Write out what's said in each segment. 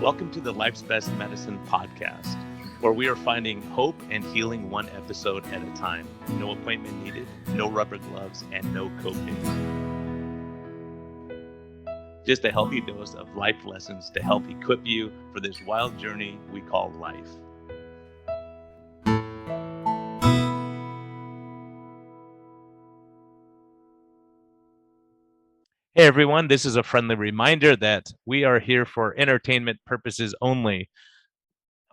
Welcome to the Life's Best Medicine podcast, where we are finding hope and healing one episode at a time. No appointment needed, no rubber gloves, and no copay. Just a healthy dose of life lessons to help equip you for this wild journey we call life. Hey everyone, this is a friendly reminder that we are here for entertainment purposes only.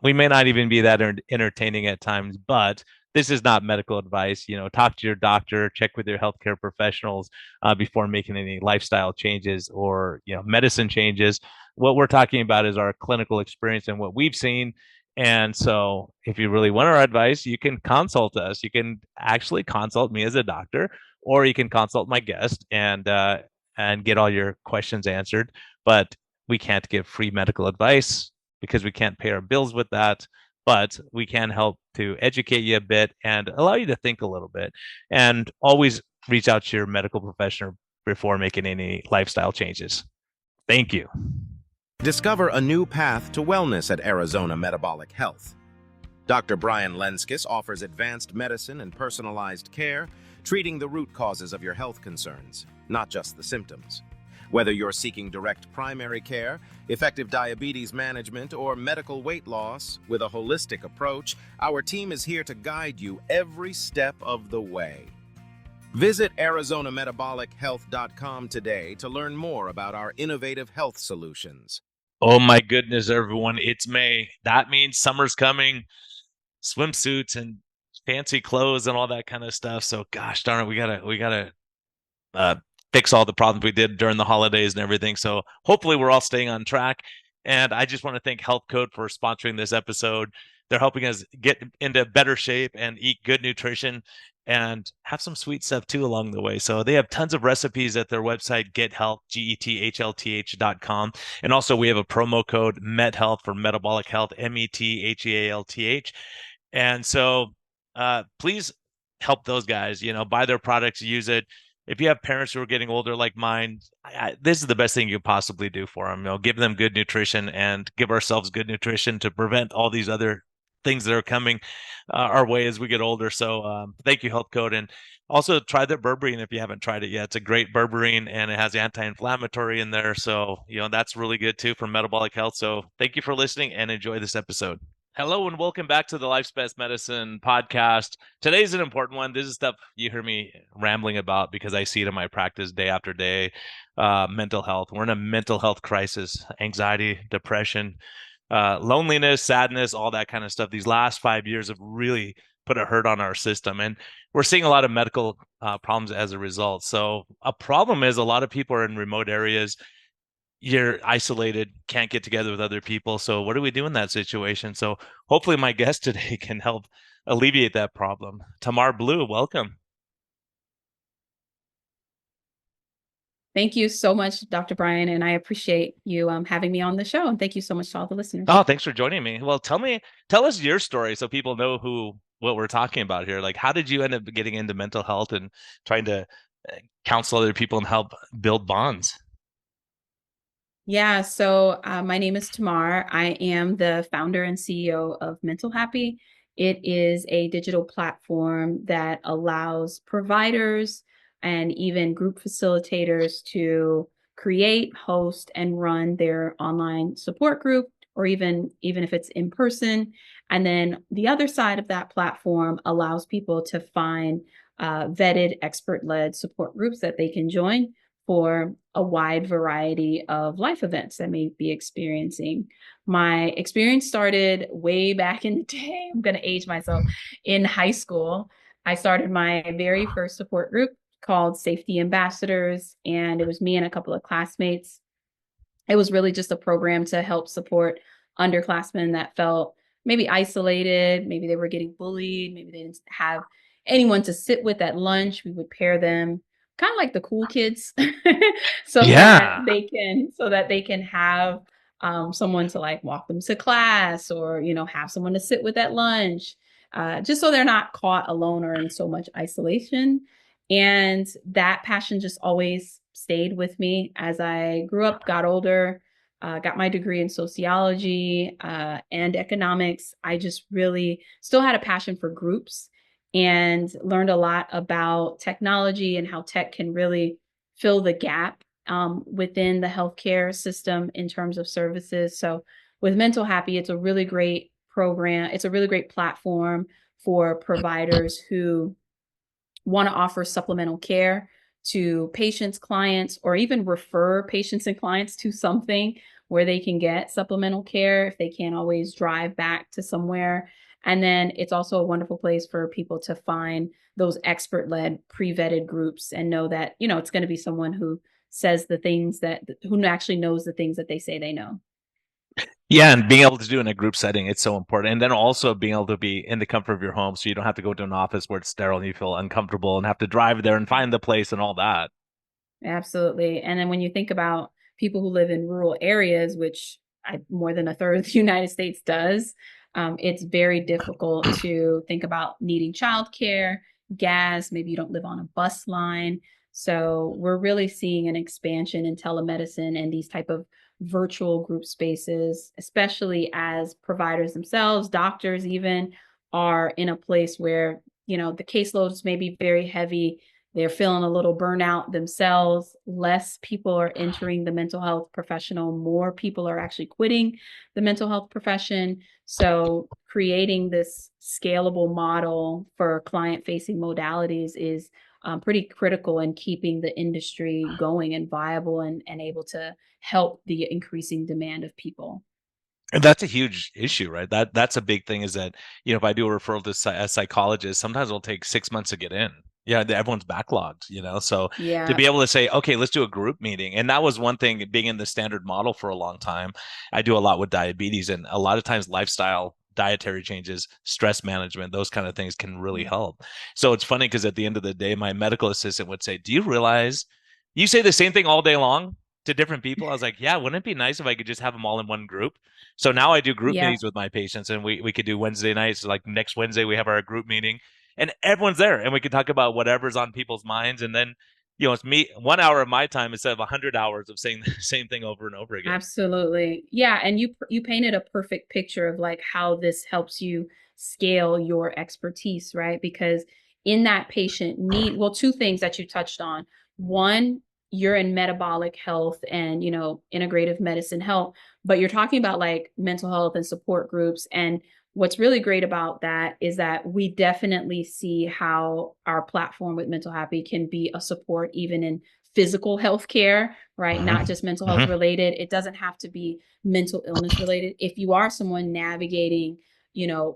We may not even be that entertaining at times, but this is not medical advice. Talk to your doctor, check with your healthcare professionals before making any lifestyle changes or medicine changes. What we're talking about is our clinical experience and what we've seen. And so, if you really want our advice, you can consult us. You can actually consult me as a doctor, or you can consult my guest and get all your questions answered. But we can't give free medical advice because we can't pay our bills with that, but we can help to educate you a bit and allow you to think a little bit. And always reach out to your medical professional before making any lifestyle changes. Thank you. Discover a new path to wellness at Arizona Metabolic Health. Dr. Brian Lenzkes offers advanced medicine and personalized care, treating the root causes of your health concerns, not just the symptoms. Whether you're seeking direct primary care, effective diabetes management, or medical weight loss, with a holistic approach, our team is here to guide you every step of the way. Visit ArizonaMetabolicHealth.com today to learn more about our innovative health solutions. Oh my goodness, everyone, it's May. That means summer's coming, swimsuits and fancy clothes and all that kind of stuff. So gosh darn it, we gotta fix all the problems we did during the holidays and everything. So hopefully we're all staying on track. And I just want to thank Health Code for sponsoring this episode. They're helping us get into better shape and eat good nutrition and have some sweet stuff too along the way. So they have tons of recipes at their website, GetHealth, GetHLTH.com. And also we have a promo code METHEALTH for metabolic health, METHEALTH. And so please help those guys, buy their products, use it. If you have parents who are getting older like mine, this is the best thing you could possibly do for them. Give them good nutrition and give ourselves good nutrition to prevent all these other things that are coming our way as we get older. So thank you, Health Code. And also try their berberine if you haven't tried it yet. It's a great berberine and it has anti-inflammatory in there. So, that's really good too for metabolic health. So thank you for listening and enjoy this episode. Hello and welcome back to the Life's Best Medicine podcast. Today's an important one. This is stuff you hear me rambling about because I see it in my practice day after day. Mental health. We're in a mental health crisis, anxiety, depression, loneliness, sadness, all that kind of stuff. These last 5 years have really put a hurt on our system. And we're seeing a lot of medical problems as a result. So a problem is a lot of people are in remote areas. You're isolated, can't get together with other people. So what do we do in that situation? So hopefully my guest today can help alleviate that problem. Tamar Blue, welcome. Thank you so much, Dr. Brian, and I appreciate you having me on the show. And thank you so much to all the listeners. Oh, thanks for joining me. Well, tell us your story so people know what we're talking about here. Like, how did you end up getting into mental health and trying to counsel other people and help build bonds? Yeah, so my name is Tamar. I am the founder and CEO of MentalHappy. It is a digital platform that allows providers and even group facilitators to create, host, and run their online support group, or even if it's in person. And then the other side of that platform allows people to find vetted, expert-led support groups that they can join for a wide variety of life events that may be experiencing. My experience started way back in the day. I'm going to age myself. In high school, I started my very first support group called Safety Ambassadors, and it was me and a couple of classmates. It was really just a program to help support underclassmen that felt maybe isolated, maybe they were getting bullied, maybe they didn't have anyone to sit with at lunch. We would pair them kind of like the cool kids so that they can have someone to like walk them to class, or have someone to sit with at lunch, just so they're not caught alone or in so much isolation. And that passion just always stayed with me as I grew up, got older. got my degree in sociology and economics. I just really still had a passion for groups and learned a lot about technology and how tech can really fill the gap within the healthcare system in terms of services. So with MentalHappy, it's a really great program. It's a really great platform for providers who want to offer supplemental care to patients, clients, or even refer patients and clients to something where they can get supplemental care if they can't always drive back to somewhere. And then it's also a wonderful place for people to find those expert-led, pre-vetted groups and know that, it's going to be someone who says the things who actually knows the things that they say they know. Yeah, and being able to do it in a group setting, it's so important. And then also being able to be in the comfort of your home so you don't have to go to an office where it's sterile and you feel uncomfortable and have to drive there and find the place and all that. Absolutely. And then when you think about people who live in rural areas, which more than a third of the United States does, it's very difficult to think about needing childcare, gas. Maybe you don't live on a bus line. So we're really seeing an expansion in telemedicine and these type of virtual group spaces, especially as providers themselves, doctors even, are in a place where, the caseloads may be very heavy. They're feeling a little burnout themselves. Less people are entering the mental health professional. More people are actually quitting the mental health profession. So creating this scalable model for client-facing modalities is pretty critical in keeping the industry going and viable and able to help the increasing demand of people. And that's a huge issue, right? That's a big thing is that, if I do a referral to a psychologist, sometimes it'll take 6 months to get in. Yeah, everyone's backlogged. So to Yeah, be able to say, okay, let's do a group meeting. And that was one thing being in the standard model for a long time. I do a lot with diabetes, and a lot of times lifestyle, dietary changes, stress management, those kind of things can really help. So it's funny because at the end of the day, my medical assistant would say, do you realize you say the same thing all day long to different people? I was like, yeah, wouldn't it be nice if I could just have them all in one group? So now I do group yeah. meetings with my patients, and we could do Wednesday nights. Like next Wednesday, we have our group meeting, and everyone's there, and we can talk about whatever's on people's minds. And then, it's me 1 hour of my time instead of 100 hours of saying the same thing over and over again. Absolutely. Yeah, and you painted a perfect picture of like how this helps you scale your expertise, right? Because in that patient need, well, two things that you touched on. One, you're in metabolic health and, integrative medicine health, but you're talking about like mental health and support groups. And what's really great about that is that we definitely see how our platform with MentalHappy can be a support even in physical health care, right? Hmm. Not just mental health Hmm. related. It doesn't have to be mental illness related. If you are someone navigating,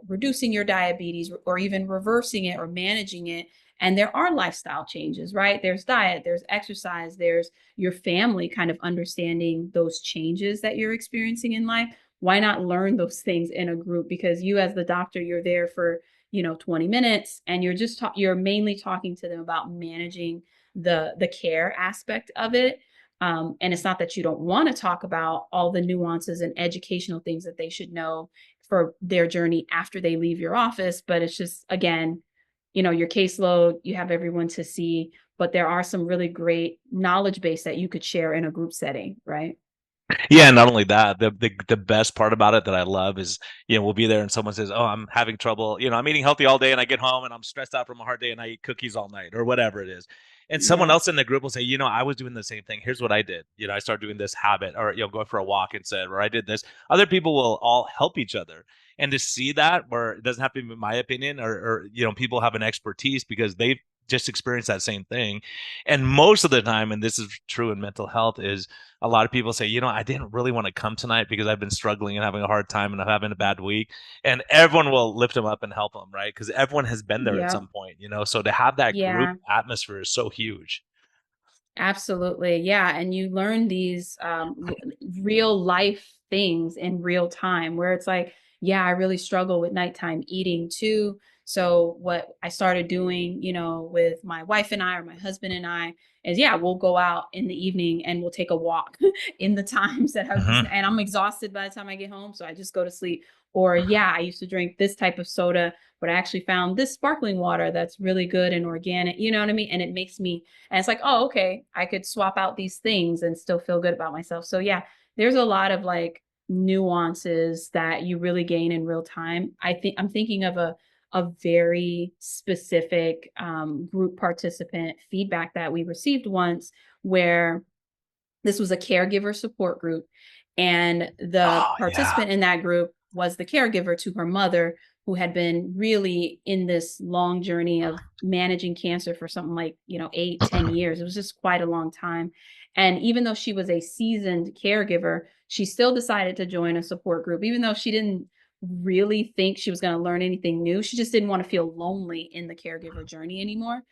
reducing your diabetes or even reversing it or managing it, and there are lifestyle changes, right? There's diet, there's exercise, there's your family kind of understanding those changes that you're experiencing in life. Why not learn those things in a group? Because you, as the doctor, you're there for 20 minutes, and you're mainly talking to them about managing the care aspect of it. And it's not that you don't want to talk about all the nuances and educational things that they should know for their journey after they leave your office, but it's just, again, your caseload, you have everyone to see, but there are some really great knowledge base that you could share in a group setting, right? Yeah, not only that, the best part about it that I love is, we'll be there and someone says, "Oh, I'm having trouble. I'm eating healthy all day and I get home and I'm stressed out from a hard day and I eat cookies all night or whatever it is." And someone Yeah. else in the group will say, I was doing the same thing. Here's what I did. I started doing this habit or, going for a walk instead, or I did this. Other people will all help each other. And to see that where it doesn't have to be my opinion or people have an expertise because they've just experienced that same thing. And most of the time, and this is true in mental health, is a lot of people say, I didn't really want to come tonight because I've been struggling and having a hard time and I'm having a bad week. And everyone will lift them up and help them, right? Because everyone has been there at Yeah. some point. So to have that group Yeah. atmosphere is so huge. Absolutely. Yeah. And you learn these real life things in real time where it's like, yeah, I really struggle with nighttime eating too. So, what I started doing, with my wife and I, or my husband and I, is yeah, we'll go out in the evening and we'll take a walk in the times that Hmm. and I'm exhausted by the time I get home. So, I just go to sleep. Or, yeah, I used to drink this type of soda, but I actually found this sparkling water that's really good and organic. You know what I mean? And it makes me and it's like, oh, okay, I could swap out these things and still feel good about myself. So yeah, there's a lot of like nuances that you really gain in real time. I'm thinking of a very specific group participant feedback that we received once, where this was a caregiver support group, and the Oh yeah. participant in that group was the caregiver to her mother, who had been really in this long journey of managing cancer for something like, 8, 10 years. It was just quite a long time. And even though she was a seasoned caregiver, she still decided to join a support group, even though she didn't really think she was going to learn anything new. She just didn't want to feel lonely in the caregiver journey anymore.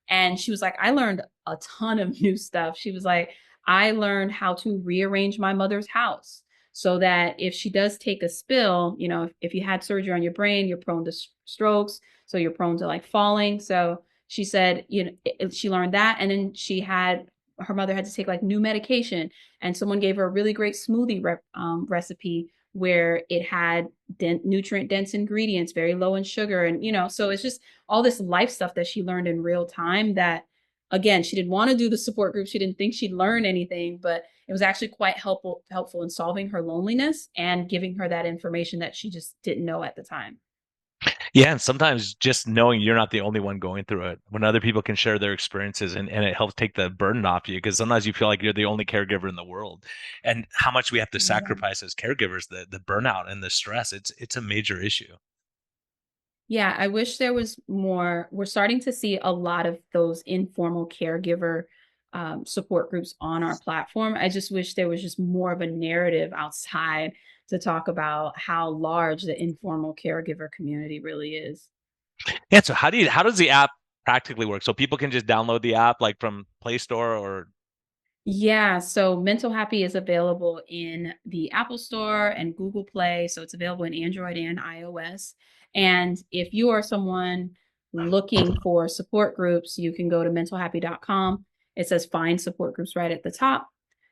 And she was like, I learned a ton of new stuff. She was like, I learned how to rearrange my mother's house so that if she does take a spill, if you had surgery on your brain, you're prone to strokes. So you're prone to like falling. So she said, she learned that. And then her mother had to take like new medication. And someone gave her a really great smoothie recipe where it had nutrient dense ingredients, very low in sugar. And, so it's just all this life stuff that she learned in real time that, again, she didn't want to do the support group. She didn't think she'd learn anything, but it was actually quite helpful in solving her loneliness and giving her that information that she just didn't know at the time. Yeah, and sometimes just knowing you're not the only one going through it, when other people can share their experiences and it helps take the burden off you, because sometimes you feel like you're the only caregiver in the world. And how much we have to Yeah. sacrifice as caregivers, the burnout and the stress, it's a major issue. Yeah, I wish there was more. We're starting to see a lot of those informal caregiver support groups on our platform. I just wish there was just more of a narrative outside to talk about how large the informal caregiver community really is. Yeah, so how does the app practically work? So people can just download the app like from Play Store or Yeah, so MentalHappy is available in the Apple Store and Google Play. So it's available in Android and iOS. And if you are someone looking for support groups, you can go to mentalhappy.com. It says find support groups right at the top.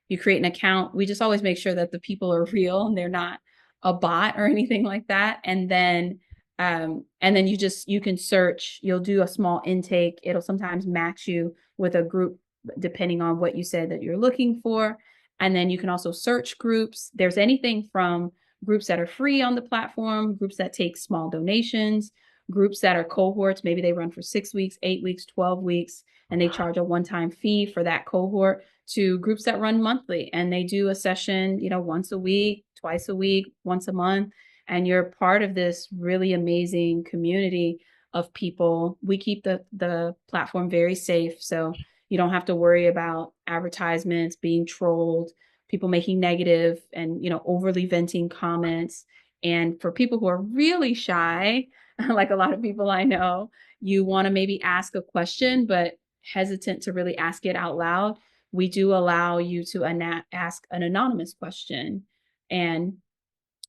You create an account. We just always make sure that the people are real and they're not a bot or anything like that. And then you can search, you'll do a small intake. It'll sometimes match you with a group depending on what you said that you're looking for. And then you can also search groups. There's anything from groups that are free on the platform, groups that take small donations, groups that are cohorts. Maybe they run for 6 weeks, 8 weeks, 12 weeks, and they charge a one time fee for that cohort, to groups that run monthly and they do a session, once a week, twice a week, once a month. And you're part of this really amazing community of people. We keep the platform very safe. So you don't have to worry about advertisements, being trolled, people making negative and, overly venting comments. And for people who are really shy, like a lot of people I know, you want to maybe ask a question, but hesitant to really ask it out loud. We do allow you to ask an anonymous question. And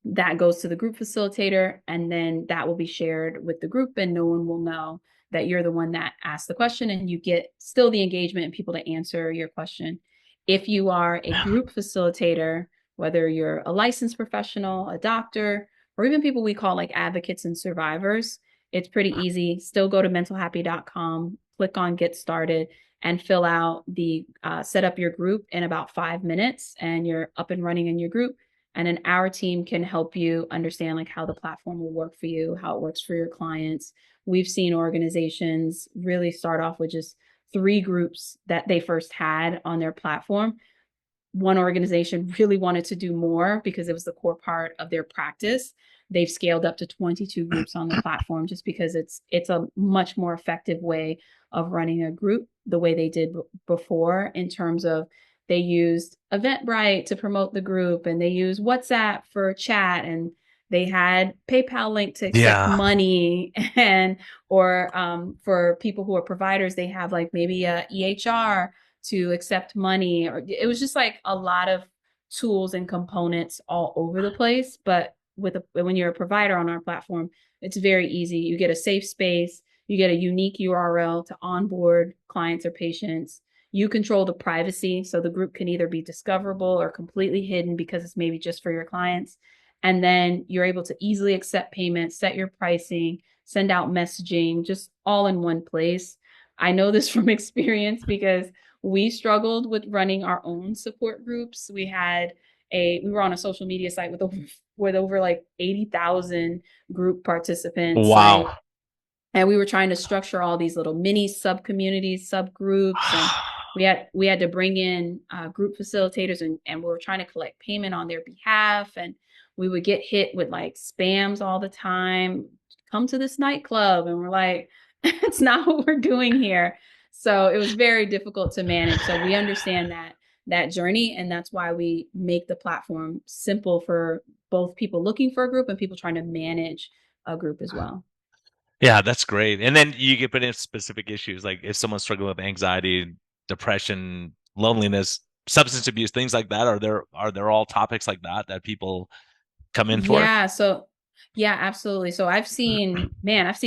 that goes to the group facilitator, and then that will be shared with the group, and no one will know that you're the one that asked the question, and you get still the engagement and people to answer your question. If you are a group facilitator, whether you're a licensed professional, a doctor, or even people we call like advocates and survivors, it's pretty easy. Still go to mentalhappy.com, click on get started, and fill out the set up your group in about 5 minutes, and you're up and running in your group. And then our team can help you understand like how the platform will work for you, how it works for your clients. We've seen organizations really start off with just 3 groups that they first had on their platform. One organization really wanted to do more because it was the core part of their practice. They've scaled up to 22 groups on the platform just because it's a much more effective way of running a group the way they did before, in terms of they used Eventbrite to promote the group, and they used WhatsApp for chat, and they had PayPal link to accept yeah. money. And or for people who are providers, they have like maybe a EHR to accept money, or it was just like a lot of tools and components all over the place. But when you're a provider on our platform, it's very easy. You get a safe space, you get a unique URL to onboard clients or patients. You control the privacy, so the group can either be discoverable or completely hidden because it's maybe just for your clients. And then you're able to easily accept payments, set your pricing, send out messaging, just all in one place. I know this from experience because we struggled with running our own support groups. We had we were on a social media site with over like 80,000 group participants, like, Wow. and we were trying to structure all these little mini sub communities, subgroups, and we had to bring in group facilitators, and we were trying to collect payment on their behalf, and we would get hit with like spams all the time. Come to this nightclub, and we're like, it's not what we're doing here. So it was very difficult to manage. So we understand that journey, and that's why we make the platform simple for both people looking for a group and people trying to manage a group as well. Yeah, that's great. And then you get put in specific issues, like if someone's struggling with anxiety, depression, loneliness, substance abuse, things like that. Are there all topics like that that people come in for? Yeah, so yeah, absolutely. So I've seen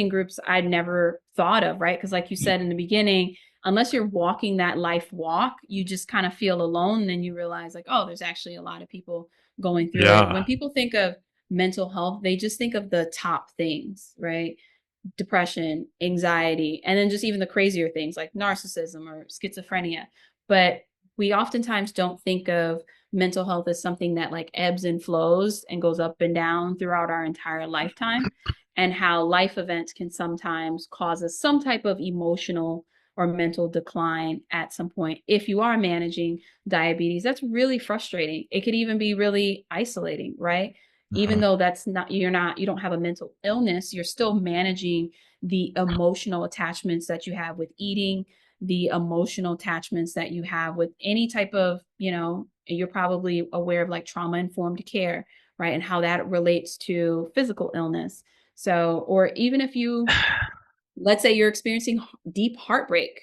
groups I'd never thought of, right? Because like you said in the beginning, unless you're walking that life walk, you just kind of feel alone. And then you realize like, oh, there's actually a lot of people going through it. When Yeah. people think of mental health, they just think of the top things, right? Depression, anxiety, and then just even the crazier things like narcissism or schizophrenia. But we oftentimes don't think of mental health as something that like ebbs and flows and goes up and down throughout our entire lifetime, and how life events can sometimes cause us some type of emotional or mental decline at some point. If you are managing diabetes, that's really frustrating. It could even be really isolating, right? Even Mhm. though that's not you don't have a mental illness, you're still managing the emotional attachments that you have with eating, the emotional attachments that you have with any type of, you're probably aware of like trauma informed care, right? And how that relates to physical illness. So, or even if you, let's say you're experiencing deep heartbreak,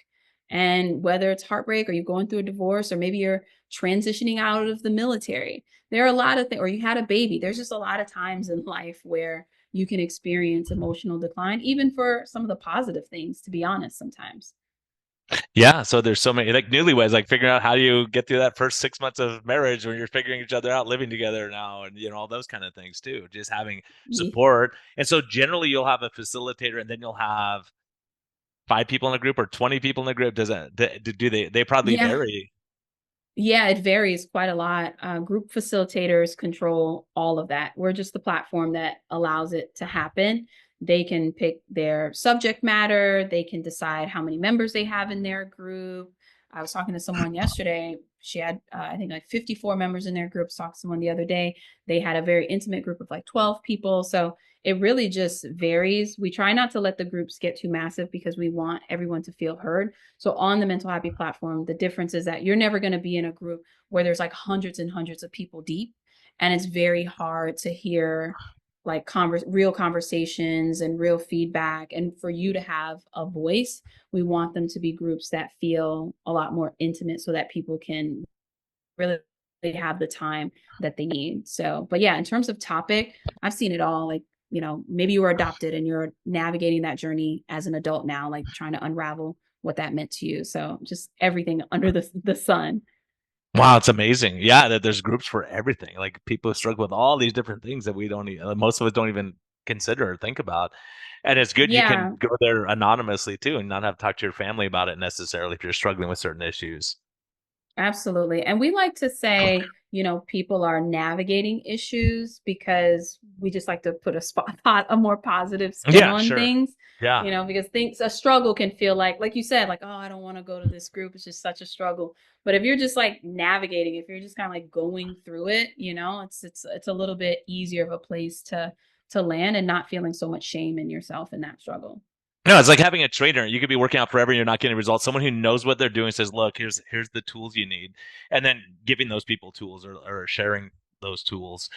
and whether it's heartbreak or you're going through a divorce or maybe you're transitioning out of the military, there are a lot of things, or you had a baby, there's just a lot of times in life where you can experience emotional decline, even for some of the positive things, to be honest, sometimes. Yeah, so there's so many like newlyweds, like figuring out how do you get through that first 6 months of marriage when you're figuring each other out, living together now, and all those kind of things too. Just having Ye- support, and so generally you'll have a facilitator, and then you'll have 5 people in a group or 20 people in a group. Does that do they probably Yeah, vary? Yeah, it varies quite a lot. Group facilitators control all of that. We're just the platform that allows it to happen. They can pick their subject matter, they can decide how many members they have in their group. I was talking to someone yesterday. She had, I think, like 54 members in their group. Talked to someone the other day. They had a very intimate group of like 12 people. So it really just varies. We try not to let the groups get too massive because we want everyone to feel heard. So on the MentalHappy platform, the difference is that you're never going to be in a group where there's like hundreds and hundreds of people deep, and it's very hard to hear like real conversations and real feedback. And for you to have a voice, we want them to be groups that feel a lot more intimate so that people can really have the time that they need. So, but yeah, in terms of topic, I've seen it all. Like, maybe you were adopted and you're navigating that journey as an adult now, like trying to unravel what that meant to you. So, just everything under the sun. Wow, it's amazing. Yeah, that there's groups for everything. Like people struggle with all these different things that we don't, most of us don't even consider or think about. And it's good you can Yeah, go there anonymously too and not have to talk to your family about it necessarily if you're struggling with certain issues. absolutely. And we like to say, people are navigating issues because we just like to put a more positive spin Yeah, on sure. things, Yeah. because a struggle can feel like you said, like, oh, I don't want to go to this group. It's just such a struggle. But if you're just like navigating, if you're just kind of like going through it, it's a little bit easier of a place to land and not feeling so much shame in yourself in that struggle. No, it's like having a trainer. You could be working out forever and you're not getting results. Someone who knows what they're doing says, "Look, here's the tools you need," and then giving those people tools or sharing those tools.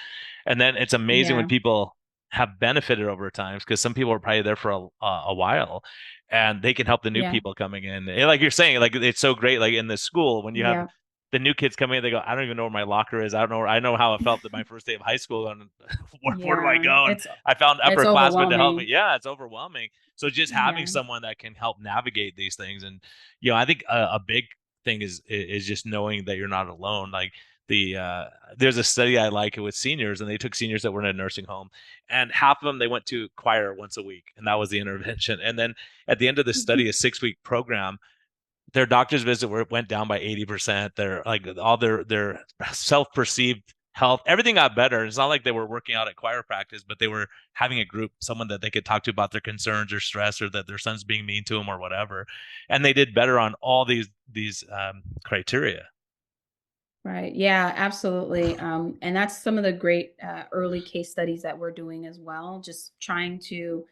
And then it's amazing when Yeah, people have benefited over time because some people are probably there for a while, and they can help the new yeah, people coming in. And like you're saying, like it's so great. Like in the school when you have yeah, the new kids come in, they go, "I don't even know where my locker is. I don't know. I know how it felt at my first day of high school, and where do I yeah. go?" And It's I found it's upperclassmen to help me. overwhelming. Yeah, it's overwhelming. So just having Yeah. someone that can help navigate these things, and I think a big thing is just knowing that you're not alone. Like there's a study I like with seniors, and they took seniors that were in a nursing home, and half of them they went to choir once a week, and that was the intervention. And then at the end of the study, a 6 week program, their doctor's visit went down by 80%. Their like all their self perceived health. Everything got better. It's not like they were working out at choir practice, but they were having a group, someone that they could talk to about their concerns or stress, or that their son's being mean to them or whatever. And they did better on all these criteria. Right. Yeah, absolutely. And that's some of the great early case studies that we're doing as well. Just trying to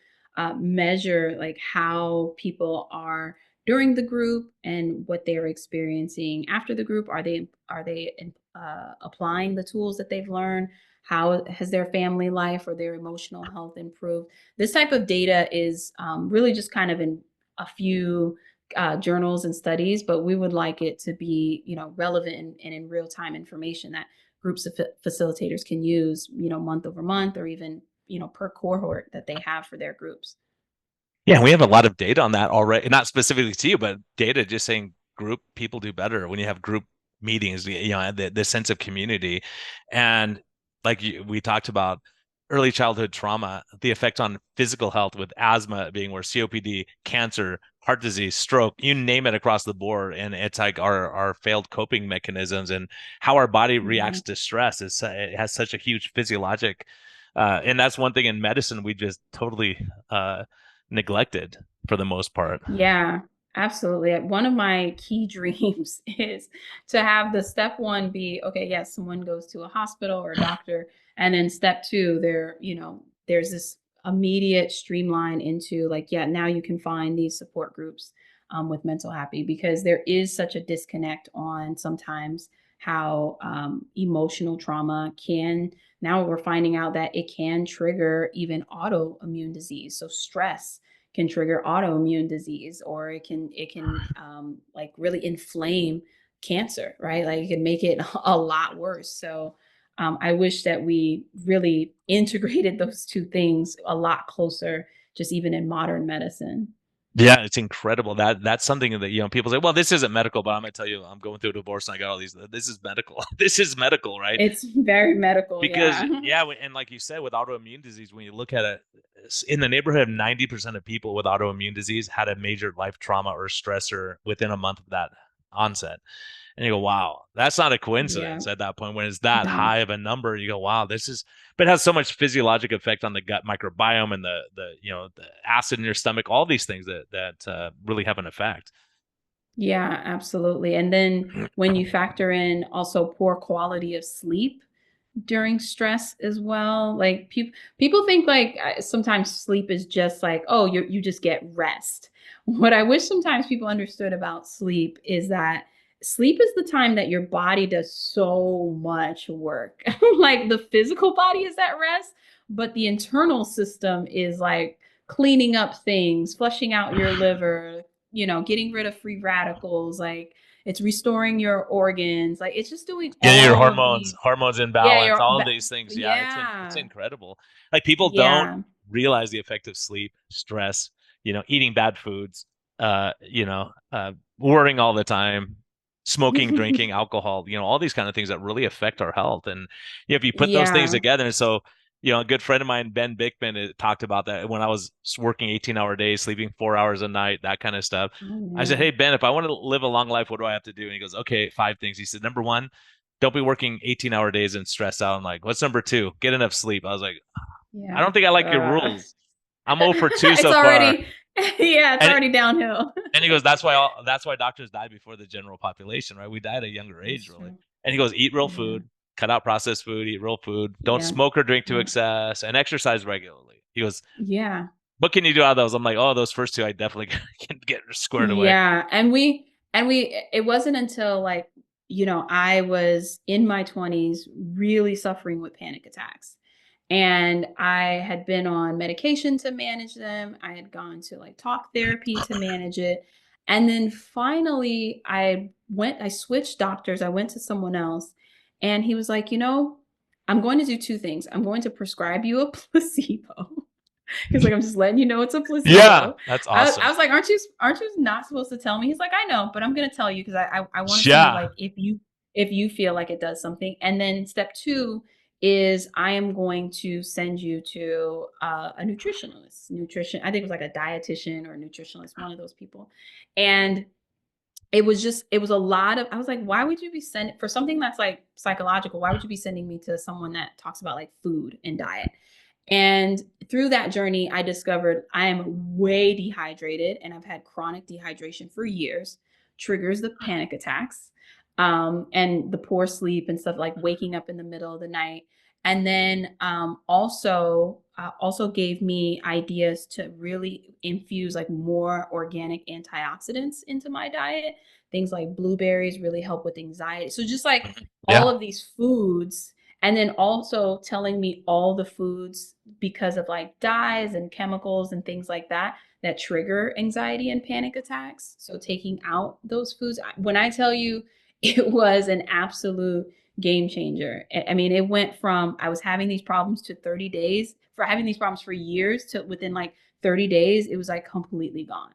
measure like how people are during the group and what they're experiencing after the group. Are they applying the tools that they've learned? How has their family life or their emotional health improved? This type of data is really just kind of in a few journals and studies, but we would like it to be, relevant and in real time information that groups of facilitators can use, month over month or even, per cohort that they have for their groups. Yeah, we have a lot of data on that already. Not specifically to you, but data just saying group people do better when you have group meetings, the sense of community. And like we talked about early childhood trauma, the effect on physical health with asthma being worse, COPD, cancer, heart disease, stroke, you name it across the board. And it's like our failed coping mechanisms and how our body Yeah. reacts to stress it has such a huge physiologic and that's one thing in medicine we just totally neglected for the most part. Yeah, absolutely. One of my key dreams is to have the step one be okay, yes, someone goes to a hospital or a doctor, and then step two, there's this immediate streamline into like, yeah, now you can find these support groups with Mental Happy because there is such a disconnect on sometimes how emotional trauma can. Now we're finding out that it can trigger even autoimmune disease. So stress can trigger autoimmune disease or it can like really inflame cancer, right? Like it can make it a lot worse. So I wish that we really integrated those two things a lot closer, just even in modern medicine. Yeah, it's incredible. That's something that people say, well, this isn't medical, but I'm gonna tell you, I'm going through a divorce and I got all these. This is medical. This is medical, right? It's very medical, Because yeah. yeah, and like you said, with autoimmune disease, when you look at it, in the neighborhood of 90% of people with autoimmune disease had a major life trauma or stressor within a month of that onset. And you go, wow, that's not a Yeah, coincidence at that point when it's that no. high of a number. You go, wow, but it has so much physiologic effect on the gut microbiome and the acid in your stomach, all these things that really have an effect. Yeah, absolutely. And then when you factor in also poor quality of sleep during stress as well. Like people think like sometimes sleep is just like, oh, you just get rest. What I wish sometimes people understood about sleep is that sleep is the time that your body does so much work. Like the physical body is at rest, but the internal system is like cleaning up things, flushing out your liver, getting rid of free radicals, like it's restoring your organs. Like it's just doing Getting your all of hormones, these. hormones in Yeah, balance, all of these things. Yeah, it's yeah. incredible. Like people don't Yeah. realize the effect of sleep, stress, eating bad foods, worrying all the time, smoking, drinking, alcohol, all these kind of things that really affect our health. And if you put those things Yeah. together, and so a good friend of mine, Ben Bickman, talked about that when I was working 18-hour days, sleeping 4 hours a night, that kind of stuff. Oh, I said, yeah. "Hey Ben, if I want to live a long life, what do I have to do?" And he goes, "Okay, five things." He said, "Number one, don't be working 18-hour days and stressed out." I'm like, "What's number two? Get enough sleep." I was like, "I Yeah. don't think I like your rules. I'm 0 for 2 It's so far." already yeah, it's And already downhill. and he goes, that's why doctors die before the general population, right? We die at a younger age, That's really. true. And he goes, eat real Yeah. food, cut out processed food, eat real food, don't Yeah. smoke or drink to Yeah. excess, and exercise regularly. He goes, Yeah. what can you do out of those? I'm like, oh, those first two I definitely can get squared away. Yeah, and we it wasn't until like, I was in my 20s really suffering with panic attacks. And I had been on medication to manage them. I had gone to like talk therapy to manage it. And then finally I switched doctors. I went to someone else and he was like, I'm going to do two things. I'm going to prescribe you a placebo. He's like, I'm just letting you know it's a Yeah, placebo. that's I awesome. was like, aren't you not supposed to tell me? He's like, I know, but I'm gonna tell you because I want to see Yeah. like if you feel like it does something. And then step two is I am going to send you to a nutritionist. I think it was like a dietitian or a nutritionist, one of those people. And it was a lot of, I was like, why would you be sending for something that's like psychological? Why would you be sending me to someone that talks about like food and diet? And through that journey, I discovered I am way dehydrated and I've had chronic dehydration for years, triggers the panic attacks, and the poor sleep and stuff like waking up in the middle of the night. And then also gave me ideas to really infuse like more organic antioxidants into my diet. Things like blueberries really help with anxiety. So just like Mhm. all Yeah. of these foods, and then also telling me all the foods because of like dyes and chemicals and things like that that trigger anxiety and panic attacks. So taking out those foods, when I tell you it was an absolute game changer. I mean, it went from I was having these problems to 30 days, for having these problems for years to within like 30 days, it was like completely gone.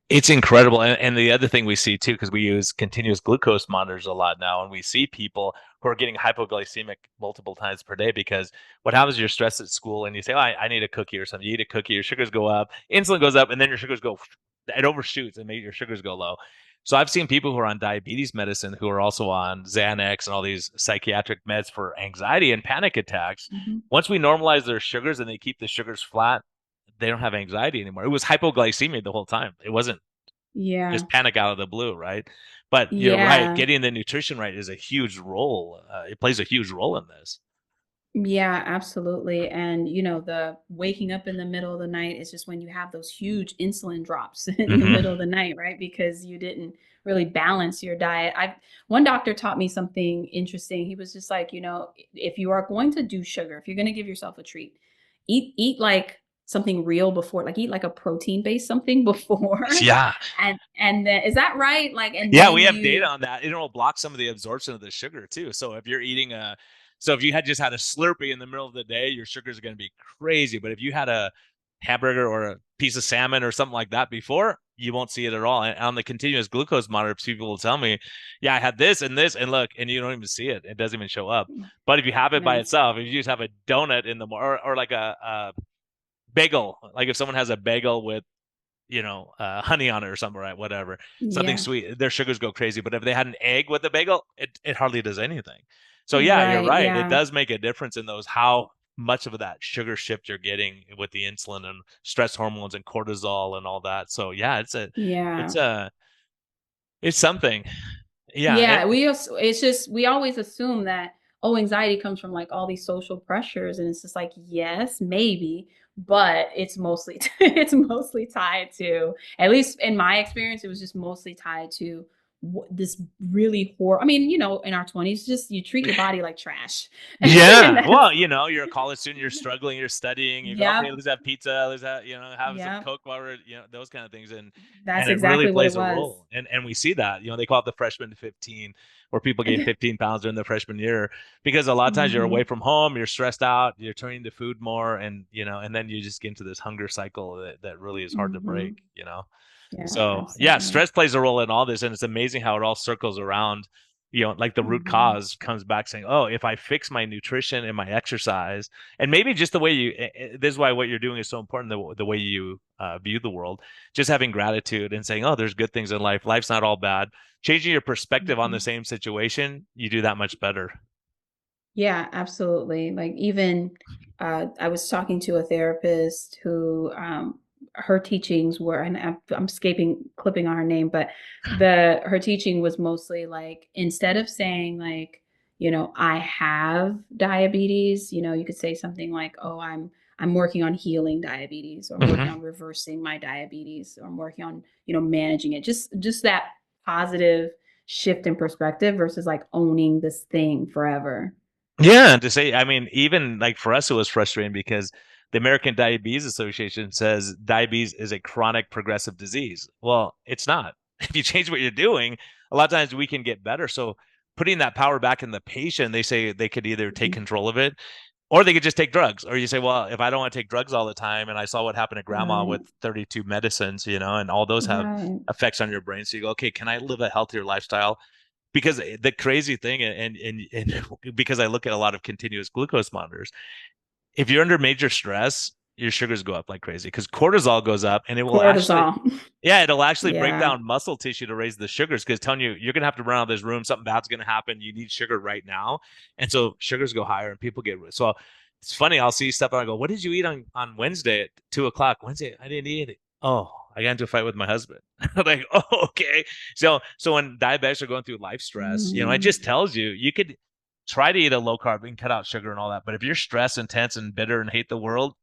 It's incredible. And the other thing we see too, because we use continuous glucose monitors a lot now, and we see people who are getting hypoglycemic multiple times per day because what happens is you're stressed at school and you say, oh, I need a cookie or something. You eat a cookie, your sugars go up, insulin goes up, and then your sugars go, it overshoots and make your sugars go low. So I've seen people who are on diabetes medicine who are also on Xanax and all these psychiatric meds for anxiety and panic attacks. Mhm. Once we normalize their sugars and they keep the sugars flat, they don't have anxiety anymore. It was hypoglycemia the whole time. It wasn't Yeah. just panic out of the blue, right? But you're right. Yeah. Getting the nutrition right is a huge role. It plays a huge role in this. Yeah, absolutely. And the waking up in the middle of the night is just when you have those huge insulin drops in the Hmm. middle of the night, right? Because you didn't really balance your diet. I One doctor taught me something interesting. He was just like, if you are going to do sugar, if you're going to give yourself a treat, eat like something real before, like eat like a protein based something before. Yeah. And then is that right? Like and Yeah, then we have data you on that. It'll block some of the absorption of the sugar too. So if you had just had a Slurpee in the middle of the day, your sugars are going to be crazy. But if you had a hamburger or a piece of salmon or something like that before, you won't see it at all. And on the continuous glucose monitor, people will tell me, "Yeah, I had this, and look," and you don't even see it. It doesn't even show up. But if you have it by nice. itself, if you just have a donut in the or like a bagel, like if someone has a bagel with honey on it or something, right? Whatever, something Yeah. sweet. Their sugars go crazy. But if they had an egg with a bagel, it hardly does anything. So yeah, you're Right. right. It Yeah. does make a difference in those how much of that sugar shift you're getting with the insulin and stress hormones and cortisol and all that. So yeah, it's Yeah. a it's something. Yeah, Yeah, it's just we always assume that, oh, anxiety comes from like all these social pressures, and it's just like, yes, maybe, but it's mostly it's mostly tied to, at least in my experience, it was just mostly tied to this really horrible. I mean, in our 20s, just you treat your body like trash. And yeah. that's Well, you're a college student, you're struggling, you're studying, you go, okay, yep, let's have pizza, let's have, have some yep. Coke while we're, those kind of things. That's And it really exactly what it plays a was. role. And we see that, they call it the freshman 15, where people gain 15 pounds during their freshman year because a lot of times you're away Hmm. from home, you're stressed out, you're turning to food more, and then you just get into this hunger cycle that really is hard to break, Hmm. Yeah, So yeah, absolutely. stress plays a role in all this, and it's amazing how it all circles around. Like the root Hmm. cause comes back saying, "Oh, if I fix my nutrition and my exercise, and maybe just the way this is why what you're doing is so important. The way you view the world, just having gratitude and saying, "Oh, there's good things in life. Life's not all bad." Changing your perspective on the Hmm. same situation, you do that much better. Yeah, absolutely. Like even I was talking to a therapist who her teachings were, and I'm escaping clipping on her name, but the her teaching was mostly like instead of saying like, I have diabetes, you could say something like, oh, I'm working on healing diabetes, or I'm working Hmm. on reversing my diabetes, or I'm working on, managing it. Just that positive shift in perspective versus like owning this thing forever. Yeah, and to say, I mean, even like for us, it was frustrating because the American Diabetes Association says diabetes is a chronic progressive disease. Well, it's not. If you change what you're doing, a lot of times we can get better. So putting that power back in the patient, they say they could either take Mhm. control of it or they could just take drugs. Or you say, well, if I don't want to take drugs all the time, and I saw what happened to grandma Right. with 32 medicines, and all those have Right. effects on your brain. So you go, okay, can I live a healthier lifestyle? Because the crazy thing, and because I look at a lot of continuous glucose monitors, if you're under major stress, your sugars go up like crazy because cortisol goes up and it will actually, Cortisol. yeah, it'll actually break Yeah. down muscle tissue to raise the sugars because telling you you're gonna have to run out of this room, something bad's gonna happen, you need sugar right now, and so sugars go higher and people get so. It's funny. I'll see stuff and I go, "What did you eat on Wednesday at 2 o'clock?" Wednesday, I didn't eat it. Oh, I got into a fight with my husband. I'm like, oh, okay. So when diabetics are going through life stress, it Mm, just tells you you could try to eat a low carb and cut out sugar and all that. But if you're stressed, intense, and bitter and hate the world,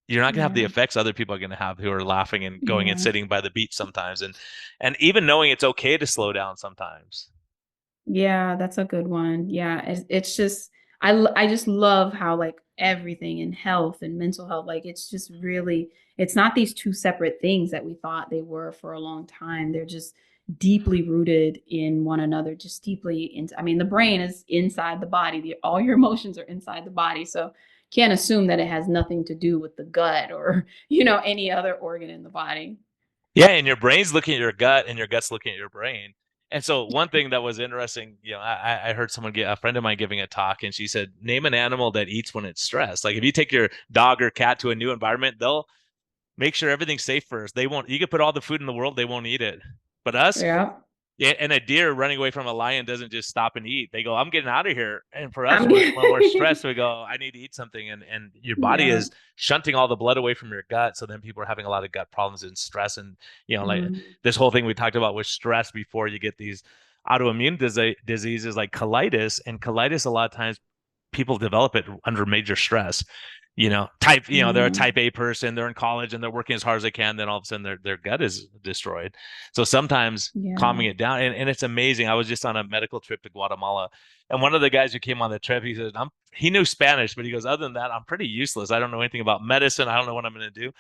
you're not gonna have the yeah. effects other people are gonna have who are laughing and going and Yeah. sitting by the beach sometimes, and even knowing it's okay to slow down sometimes. Yeah, that's a good one. Yeah, it's just I just love how like everything in health and mental health, like it's just really it's not these two separate things that we thought they were for a long time. They're just deeply rooted in one another, just deeply into. I mean, the brain is inside the body. All your emotions are inside the body, so can't assume that it has nothing to do with the gut or any other organ in the body. Yeah, and your brain's looking at your gut, and your gut's looking at your brain. And so one thing that was interesting, I heard someone get a friend of mine giving a talk, and she said, name an animal that eats when it's stressed. Like if you take your dog or cat to a new environment, they'll make sure everything's safe first. They won't. You can put all the food in the world, they won't eat it. But us, Yeah, yeah, and a deer running away from a lion doesn't just stop and eat. They go, "I'm getting out of here." And for us, I'm. when we're stressed, we go, "I need to eat something." And your body Yeah. is shunting all the blood away from your gut. So then people are having a lot of gut problems and stress. And like Mm. this whole thing we talked about with stress before you get these autoimmune diseases like colitis. And colitis, a lot of times, people develop it under major stress. They're a Mm. type A person, they're in college and they're working as hard as they can, then all of a sudden their gut is destroyed. So sometimes Yeah. calming it down, and it's amazing. I was just on a medical trip to Guatemala, and one of the guys who came on the trip, he said, he knew Spanish, but he goes, other than that, I'm pretty useless. I don't know anything about medicine. I don't know what I'm going to do.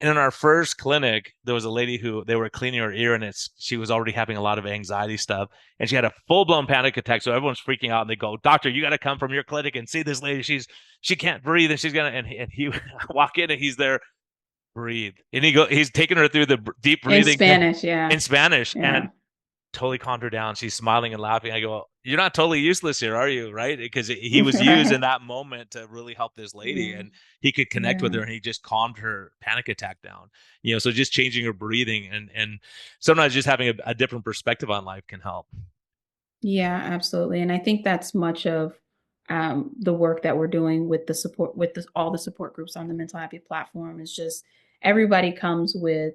And in our first clinic, there was a lady who they were cleaning her ear, and she was already having a lot of anxiety stuff, and she had a full blown panic attack. So everyone's freaking out, and they go, "Doctor, you got to come from your clinic and see this lady. She can't breathe, and she's gonna." And he walk in, and he's there, breathe, and he's taking her through the deep In breathing Spanish, yeah. in Spanish, Yeah. and totally calmed her down. She's smiling and laughing. I go, "You're not totally useless here, are you?" Right? Because he was used in Right. that moment to really help this lady, Yeah. and he could connect with Yeah. her, and he just calmed her panic attack down. So just changing her breathing, and sometimes just having a different perspective on life can help. Yeah, absolutely. And I think that's much of the work that we're doing with the support with all the support groups on the Mental Happy platform is just everybody comes with,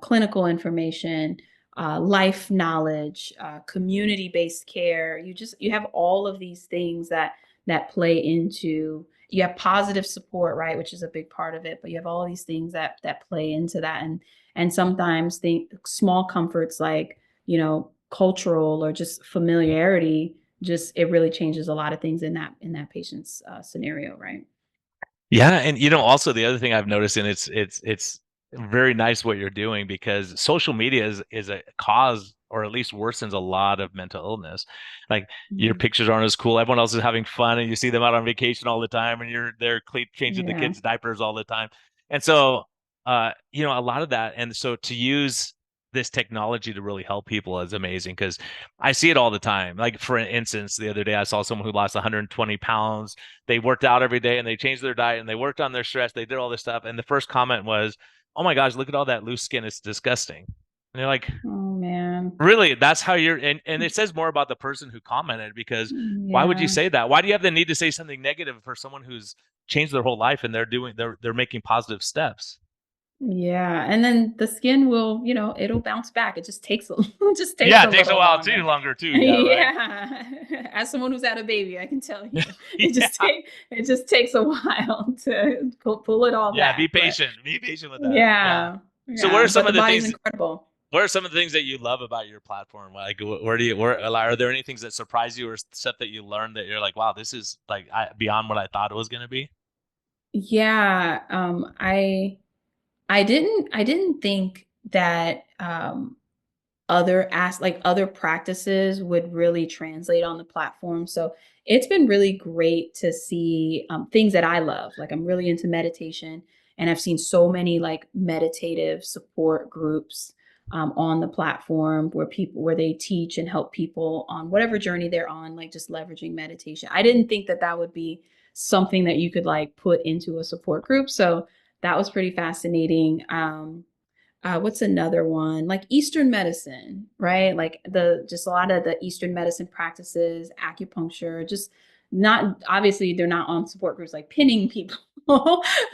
clinical information, life knowledge, community-based care. You have all of these things that play into you have positive support, right, which is a big part of it, but you have all these things that play into that and sometimes think small comforts like cultural or just familiarity, just it really changes a lot of things in that patient's scenario, right? Yeah, and also the other thing I've noticed, and it's very nice what you're doing because social media is a cause or at least worsens a lot of mental illness. Like your Mhm. pictures aren't as cool. Everyone else is having fun, and you see them out on vacation all the time, and you're there changing the Yeah. kids' diapers all the time. And so, a lot of that, and so to use this technology to really help people is amazing because I see it all the time. Like for instance, the other day I saw someone who lost 120 pounds. They worked out every day and they changed their diet and they worked on their stress. They did all this stuff. And the first comment was, "Oh my gosh, look at all that loose skin. It's disgusting." And you're like, Oh man. really? That's how you're and it says more about the person who commented because why would you Yeah. say that? Why do you have the need to say something negative for someone who's changed their whole life and they're making positive steps? Yeah. And then the skin will, it'll bounce back. It just takes a it just takes Yeah, a it takes a little while too, longer. longer too. Yeah, right. Yeah. As someone who's had a baby, I can tell you. Yeah. It just takes a while to pull it all Yeah, be back. But patient. Be patient with that. Yeah. yeah. So what Yeah. are some But the of the body's things incredible. What are some of the things that you love about your platform? Like, where are there any things that surprise you or stuff that you learned that you're like, wow, this is like beyond what I thought it was going to be? Yeah, I didn't think that other practices would really translate on the platform. So it's been really great to see things that I love. Like I'm really into meditation, and I've seen so many like meditative support groups on the platform where they teach and help people on whatever journey they're on, like just leveraging meditation. I didn't think that would be something that you could like put into a support group. So that was pretty fascinating. What's another one? Like Eastern medicine, right? Like the just a lot of the Eastern medicine practices, acupuncture, just not obviously they're not on support groups like pinning people,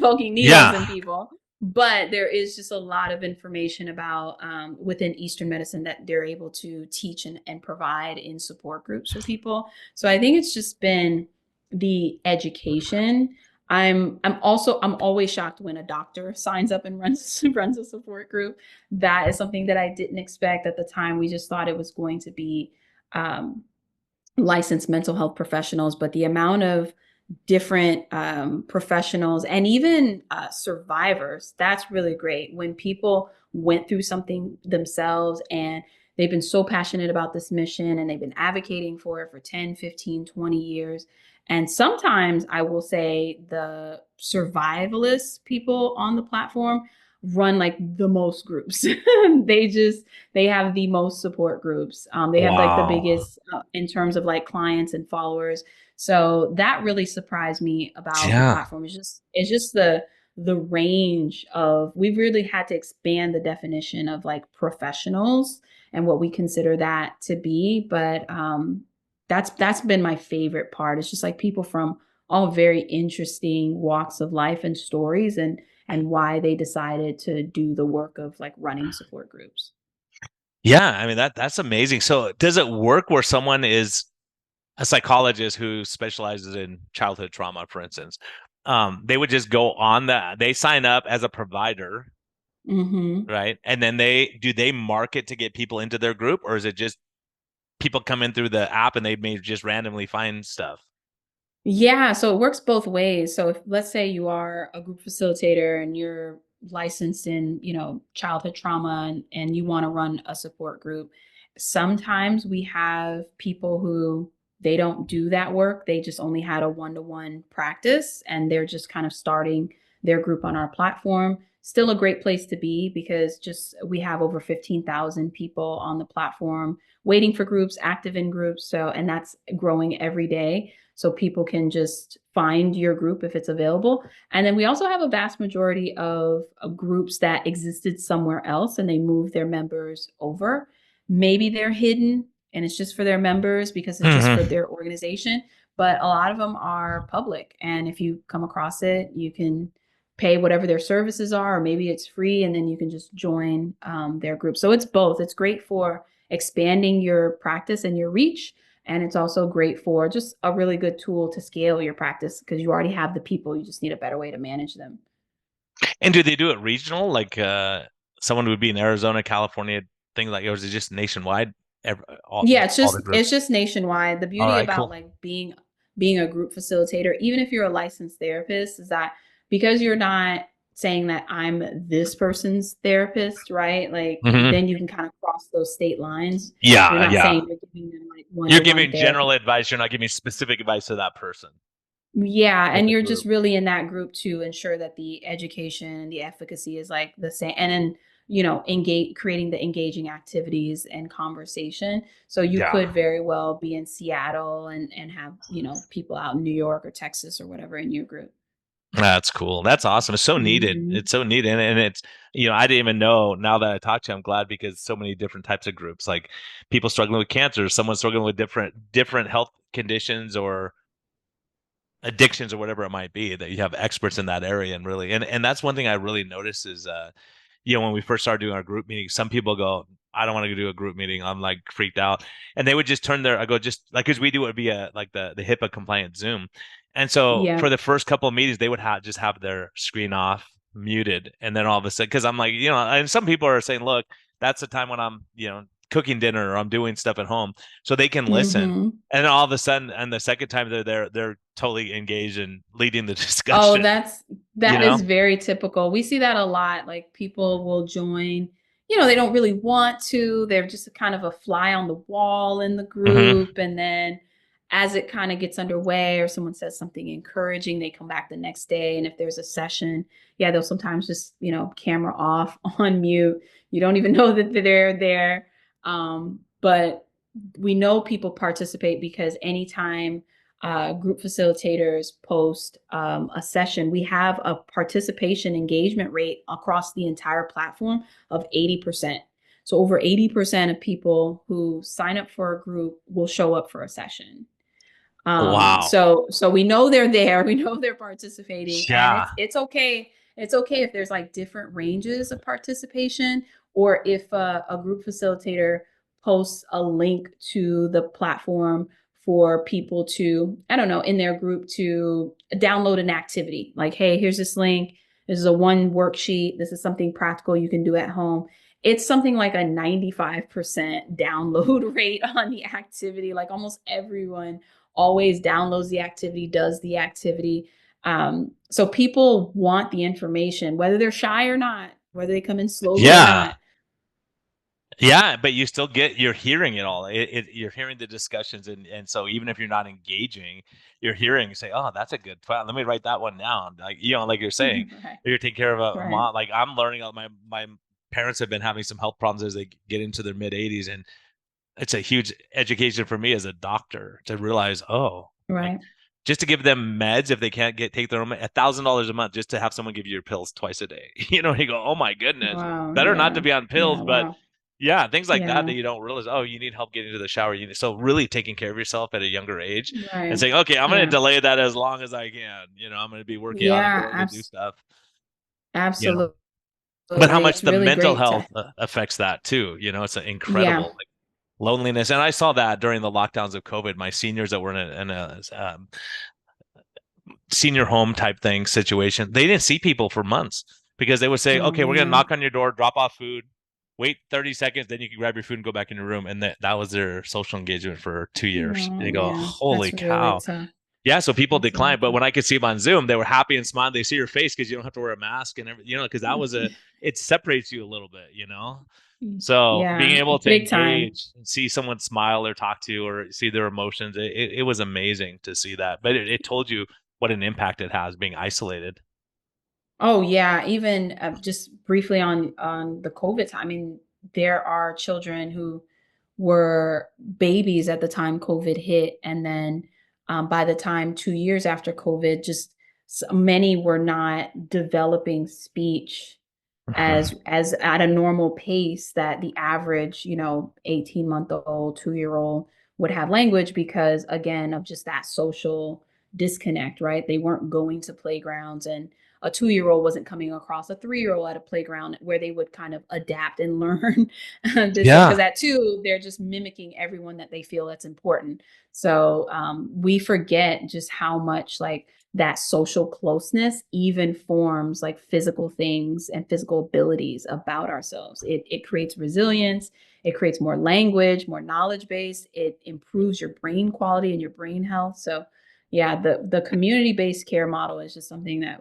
poking needles Yeah. in people, but there is just a lot of information about within Eastern medicine that they're able to teach and provide in support groups for people. So I think it's just been the education. I'm always shocked when a doctor signs up and runs a support group. That is something that I didn't expect at the time. We just thought it was going to be um, licensed mental health professionals, but the amount of different professionals and even survivors, that's really great. When people went through something themselves and they've been so passionate about this mission and they've been advocating for it for 10, 15, 20 years. And sometimes I will say the survivalist people on the platform run like the most groups. They have the most support groups. They have like the Wow. biggest in terms of like clients and followers. So that really surprised me about the Yeah. platform. It's just the range of we've really had to expand the definition of like professionals and what we consider that to be. But that's been my favorite part. It's just like people from all very interesting walks of life and stories and why they decided to do the work of like running support groups. Yeah. I mean, that's amazing. So does it work where someone is a psychologist who specializes in childhood trauma, for instance? They would just go on they sign up as a provider, Hmm. right? And then they market to get people into their group, or is it just people come in through the app and they may just randomly find stuff? Yeah, so it works both ways. So if let's say you are a group facilitator and you're licensed in, childhood trauma and you want to run a support group, sometimes we have people who they don't do that work. They just only had a one-to-one practice and they're just kind of starting their group on our platform. Still a great place to be because just we have over 15,000 people on the platform waiting for groups, active in groups. So, and that's growing every day so people can just find your group if it's available. And then we also have a vast majority of groups that existed somewhere else and they moved their members over. Maybe they're hidden and it's just for their members because it's just for Hmm. their organization, but a lot of them are public. And if you come across it, you can pay whatever their services are, or maybe it's free, and then you can just join their group. So it's both. It's great for expanding your practice and your reach, and it's also great for just a really good tool to scale your practice because you already have the people. You just need a better way to manage them. And do they do it regional? Like someone would be in Arizona, California, things like, or is it just nationwide? Yeah, it's All the just it's groups. just nationwide. The All beauty right, about cool. like being a group facilitator, even if you're a licensed therapist, is that because you're not saying that I'm this person's therapist, right? Like Hmm. then you can kind of cross those state lines. You're Yeah, not yeah. saying you're giving them like You're one-to-one giving general therapy. advice. You're not giving specific advice to that person Yeah, or and the you're just group. really in that group to ensure that the education and the efficacy is like the same. And then, engage creating the engaging activities and conversation. So you Yeah. could very well be in Seattle and have, people out in New York or Texas or whatever in your group. That's cool. That's awesome. It's so needed. Hmm. It's so needed. And it's, I didn't even know now that I talked to you, I'm glad because so many different types of groups, like people struggling with cancer, someone struggling with different health conditions or addictions or whatever it might be, that you have experts in that area and really, and that's one thing I really noticed is, when we first started doing our group meetings, some people go, I don't want to do a group meeting. I'm like freaked out. And they would just I go, just like, cause we do it would be like the HIPAA compliant Zoom. And so Yeah. for the first couple of meetings, they would just have their screen off, muted. And then all of a sudden, cause I'm like, and some people are saying, look, that's the time when I'm, cooking dinner or I'm doing stuff at home so they can listen. Hmm. And then all of a sudden, and the second time they're there, they're totally engaged in leading the Oh, discussion, you that know? is very typical. We see that a lot. Like people will join, they don't really want to. They're just kind of a fly on the wall in the Hmm. group. And then as it kind of gets underway or someone says something encouraging, they come back the next day. And if there's a session, yeah, they'll sometimes just, camera off, on mute. You don't even know that they're there. But we know people participate because anytime group facilitators post a session, we have a participation engagement rate across the entire platform of 80%. So over 80% of people who sign up for a group will show up for a session. Wow. So we know they're there, we know they're participating, and Yeah. it's okay. It's okay if there's like different ranges of participation, or if a group facilitator posts a link to the platform for people to, I don't know, in their group to download an activity. Like, hey, here's this link. This is a one worksheet. This is something practical you can do at home. It's something like a 95% download rate on the activity. Like almost everyone always downloads the activity, does the activity. So people want the information, whether they're shy or not, whether they come in slowly or Yeah. not. Yeah, but you still you're hearing it all. You're hearing the discussions, and so even if you're not engaging, you're hearing, you say, "Oh, that's a good plan. Let me write that one down." Like, like you're saying, Right. you're taking care of a Right. mom. Like I'm learning. My parents have been having some health problems as they get into their mid 80s, and it's a huge education for me as a doctor to realize, oh, like Right. just to give them meds if they can't take their own $1,000 a month just to have someone give you your pills twice a day. You go, oh my goodness, Wow. better not to Yeah. be on pills, Yeah. but Wow. yeah, things like that Yeah. that you don't realize. Oh, you need help getting to the shower. So really taking care of yourself at a younger age and Right. saying, okay, I'm going to Yeah. delay that as long as I can. I'm going to be working out and Yeah. going to do stuff. You know, Absolutely. but how much It's the really mental great health to, affects that too. It's an yeah. incredible loneliness. And I saw that during the lockdowns of COVID. My seniors that were in a senior home type thing situation, they didn't see people for months because they would say, Oh okay, we're going to man. knock on your door, drop off food, wait 30 seconds, then you can grab your food and go back in your room. And that was their social engagement for 2 years. And Oh you go, yeah. holy That's really cow. tough. Yeah, so people That's really declined, but tough. when I could see them on Zoom, they were happy and smiling. They see your face because you don't have to wear a mask and everything, because that was it separates you a little bit. So being Yeah. able to Big time. engage and see someone smile or talk to or see their emotions, it was amazing to see that. But it told you what an impact it has being isolated. Oh yeah, even just briefly on the COVID time. I mean, there are children who were babies at the time COVID hit, and then by the time 2 years after COVID, just many were not developing speech Mhm. as at a normal pace that the average 18-month-old 2-year-old would have language, because again of just that social disconnect, right? They weren't going to playgrounds, and a 2-year-old wasn't coming across a 3-year-old at a playground where they would kind of adapt and learn this thing, because Yeah. at 2 they're just mimicking everyone that they feel that's important. So we forget just how much like that social closeness even forms like physical things and physical abilities about ourselves. It creates resilience, it creates more language, more knowledge base, it improves your brain quality and your brain health. So yeah, the community-based care model is just something that,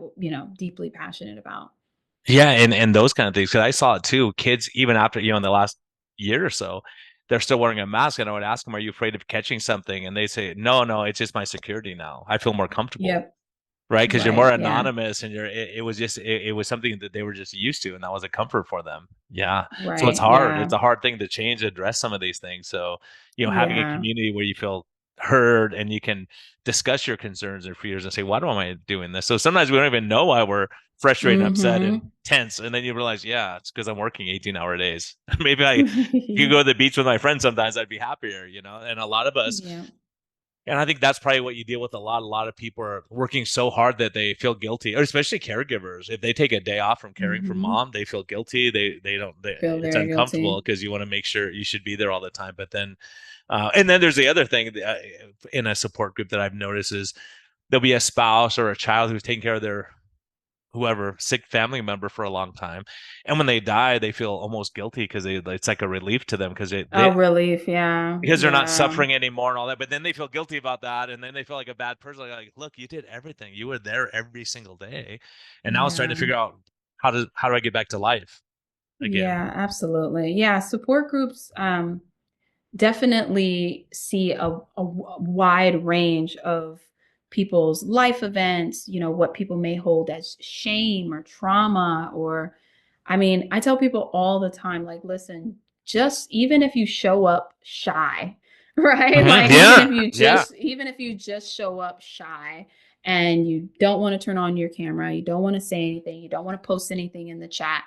deeply passionate about. Yeah, and those kind of things. Because I saw it too. Kids, even after, in the last year or so, they're still wearing a mask. And I would ask them, "Are you afraid of catching something?" And they say, "No, no, it's just my security now. I feel more comfortable." Yep. Right, because you're more Right. Yeah. anonymous and it was just it was something that they were just used to, and that was a comfort for them. Yeah, so it's Right. hard. Yeah. It's a hard thing to change, address some of these things. So having a Yeah. community where you feel heard and you can discuss your concerns or fears and say, why do I doing this? So sometimes we don't even know why we're frustrated and upset and Mhm. tense, and then you realize, yeah, it's because I'm working 18-hour days. Maybe I could go to the beach with my friends sometimes, I'd be happier. And a lot of us, Yeah. and I think that's probably what you deal with a lot. A lot of people are working so hard that they feel guilty, or especially caregivers. If they take a day off from caring for Mhm. mom, they feel guilty. They don't. Feel It's very uncomfortable guilty. because you want to make sure you should be there all the time. But then, and then there's the other thing in a support group that I've noticed is there'll be a spouse or a child who's taking care of their whoever sick family member for a long time, and when they die, they feel almost guilty because it's like a relief to them because Oh, relief. Yeah. they're not Yeah. suffering anymore and all that. But then they feel guilty about that, and then they feel like a bad person. Like, look, you did everything. You were there every single day, and now it's trying to Yeah. figure out how do I get back to life again? Yeah, absolutely. Yeah, support groups definitely see a wide range of people's life events, what people may hold as shame or trauma. Or, I mean, I tell people all the time, like, listen, just even if you show up shy, Right? Mhm. Like Yeah. Yeah. even if you just show up shy and you don't want to turn on your camera, you don't want to say anything, you don't want to post anything in the chat,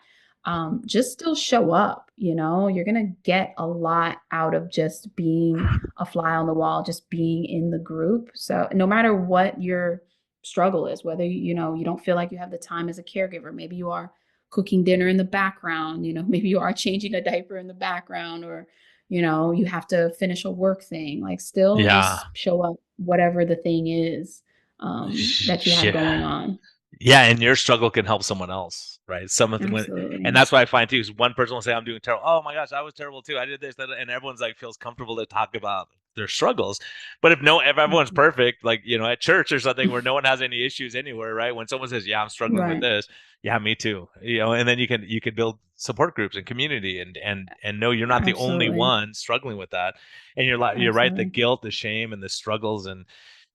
just still show up, you're gonna get a lot out of just being a fly on the wall, just being in the group. So no matter what your struggle is, whether you don't feel like you have the time as a caregiver, maybe you are cooking dinner in the background, maybe you are changing a diaper in the background, or you have to finish a work thing, like still Yeah. just show up, whatever the thing is that you have going Yeah. on. Yeah, and your struggle can help someone else, right? And Absolutely. that's what I find too. Is one person will say, "I'm doing terrible." Oh my gosh, I was terrible too. I did this, that, and everyone's like feels comfortable to talk about their struggles. But if everyone's Mhm. perfect, like at church or something where no one has any issues anywhere, right? When someone says, "Yeah, I'm struggling with Right. this," yeah, me too. And then you can build support groups and community, and know you're not the only Absolutely. one struggling with that. And you're right, the Absolutely. guilt, the shame, and the struggles, and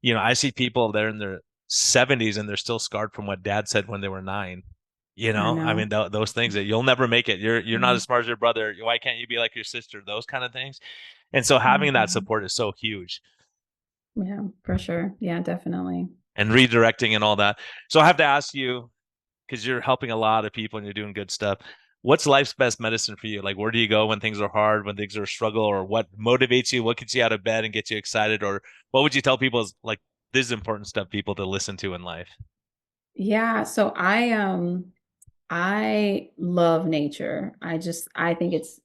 I see people there in their 70s and they're still scarred from what dad said when they were 9. I I know. mean, those things that you'll never make it. You're not Mhm. as smart as your brother. Why can't you be like your sister? Those kind of things. And so having that Mhm. support is so huge, Yeah, for sure. Yeah, definitely. and redirecting and all that. So I have to ask you, because you're helping a lot of people and you're doing good stuff. What's life's best medicine for you? Like, where do you go when things are hard, when things are a struggle, or what motivates you? What gets you out of bed and gets you excited? Or what would you tell people is like this is important stuff people to listen to in life? Yeah, so I love nature. I think it's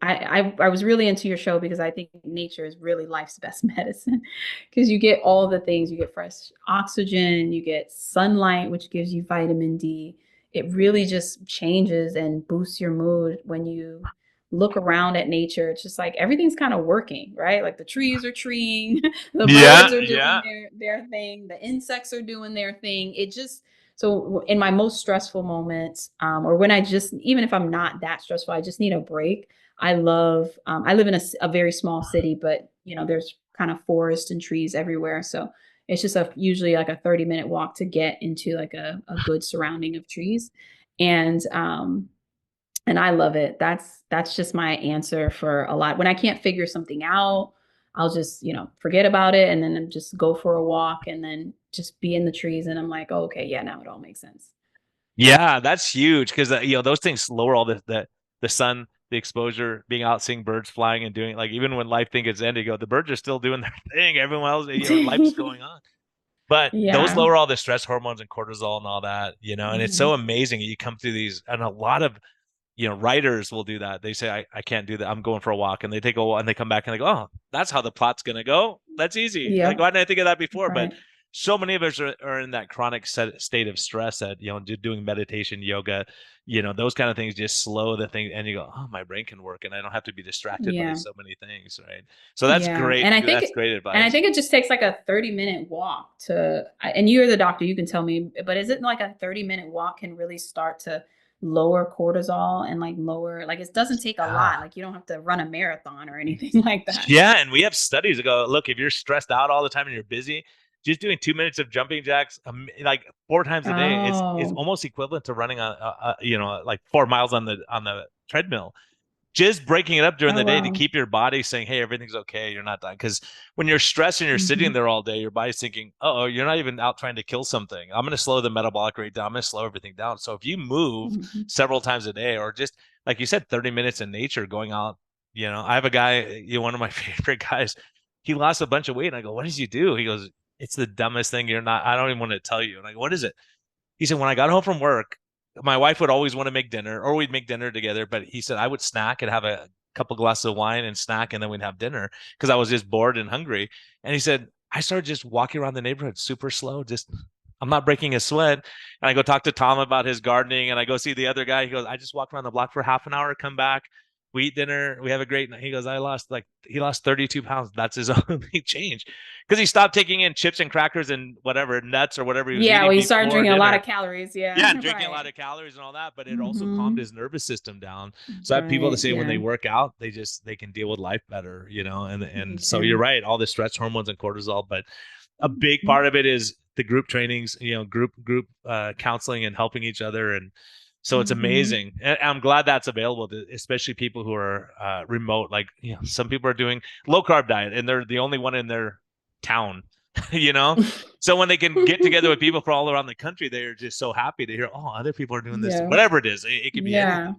I was really into your show because I think nature is really life's best medicine, because you get all the things, you get fresh oxygen, you get sunlight, which gives you vitamin D. It really just changes and boosts your mood when you look around at nature. It's just like everything's kind of working, right? Like the trees are treeing, the Yeah, birds are doing yeah. their thing, the insects are doing their thing. It just so in my most stressful moments, or when I just, even if I'm not that stressful, I just need a break. I live in a very small city, but there's kind of forest and trees everywhere. So it's just usually like a 30-minute walk to get into like a good surrounding of trees. And, and I love it. That's just my answer for a lot. When I can't figure something out, I'll just, forget about it and then just go for a walk and then just be in the trees and I'm like, oh, okay, yeah, now it all makes sense. Yeah, that's huge because those things lower all the sun, the exposure, being out, seeing birds flying and doing like even when life thinks it's ending, the birds are still doing their thing. Everyone else, life's going on. But those Yeah. lower all the stress hormones and cortisol and all that, and it's so Mhm. amazing. You come through these, and a lot of writers will do that. They say, I can't do that. I'm going for a walk. And they take a walk and they come back and they go, oh, that's how the plot's going to go. That's easy. Like, Yep. why didn't I think of that before? But Right. so many of us are in that chronic state of stress that, doing meditation, yoga, those kind of things just slow the thing. And you go, oh, my brain can work and I don't have to be distracted by Yeah. so many things. Right. So that's Yeah. great. That's great And I advice. think it just takes like a 30-minute walk and you're the doctor, you can tell me, but is it like a 30-minute walk can really start to lower cortisol and like lower, like it doesn't take a Yeah. lot. Like you don't have to run a marathon or anything like that. Yeah, and we have studies that go, look, if you're stressed out all the time and you're busy, just doing 2 minutes of jumping jacks, like 4 times a day, is Oh. almost equivalent to running like 4 miles on the treadmill. Just breaking it up during Oh the day to wow. keep your body saying, "Hey, everything's okay. You're not dying." Because when you're stressed and you're sitting Mhm. there all day, your body's thinking, "Oh, you're not even out trying to kill something. I'm going to slow the metabolic rate down. I'm going to slow everything down." So if you move Mhm. several times a day, or just like you said, 30 minutes in nature, going out. I have a guy, one of my favorite guys. He lost a bunch of weight, and I go, "What did you do?" He goes, "It's the dumbest thing. You're not. I don't even want to tell you." And I go, "What is it?" He said, when I got home from work, my wife would always want to make dinner, or we'd make dinner together. But he said I would snack and have a couple glasses of wine and snack, and then we'd have dinner because I was just bored and hungry. And he said, I started just walking around the neighborhood super slow, just I'm not breaking a sweat. And I go talk to Tom about his gardening, and I go see the other guy. He goes, I just walk around the block for half an hour, come back, we eat dinner, we have a great night. He goes, he lost 32 pounds. That's his only change because he stopped taking in chips and crackers and whatever nuts or whatever he was Yeah, eating well, you start before drinking a lot dinner. of calories. Yeah. Yeah, and drinking a lot Right. of calories and all that, but it also calmed Mhm. his nervous system down. So I have people that Right. say when Yeah. they work out, they can deal with life better, You and so you're can. right, all the stress hormones and cortisol, but a big Mhm. part of it is the group trainings, group counseling and helping each other, and So it's Mhm. amazing. And I'm glad that's available to especially people who are remote. Like, some people are doing low carb diet and they're the only one in their town, you know? So when they can get together with people from all around the country, they're just so happy to hear, oh, other people are doing this, Yeah. whatever it is. It could be Yeah. anything.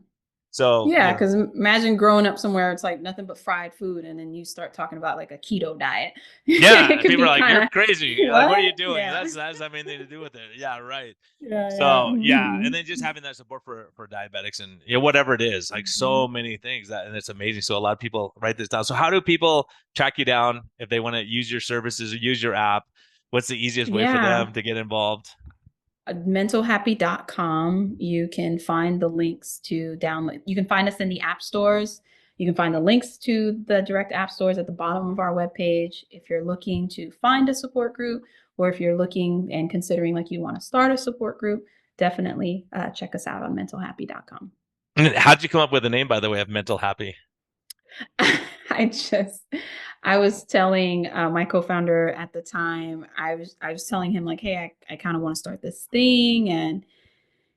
So, Yeah, because imagine growing up somewhere it's like nothing but fried food, and then you start talking about like a keto diet. It yeah, could people are be like, kind you're of crazy. Like, what are what? you doing? Yeah. That's have anything to do with it. Yeah, right. Yeah, yeah. So yeah, and Mhm. then just having that support for diabetics and whatever it is, like so Mhm. many things that, and it's amazing. So a lot of people write this down. So how do people track you down if they want to use your services or use your app? What's the easiest way for Yeah. them to get involved? MentalHappy.com. You can find the links to download. You can find us in the app stores. You can find the links to the direct app stores at the bottom of our webpage. If you're looking to find a support group, or if you're looking and considering like you want to start a support group, definitely check us out on mentalhappy.com. And how'd you come up with the name, by the way, of Mental Happy? I just, I was telling my co-founder at the time, I was telling him like, hey, I kind of want to start this thing, and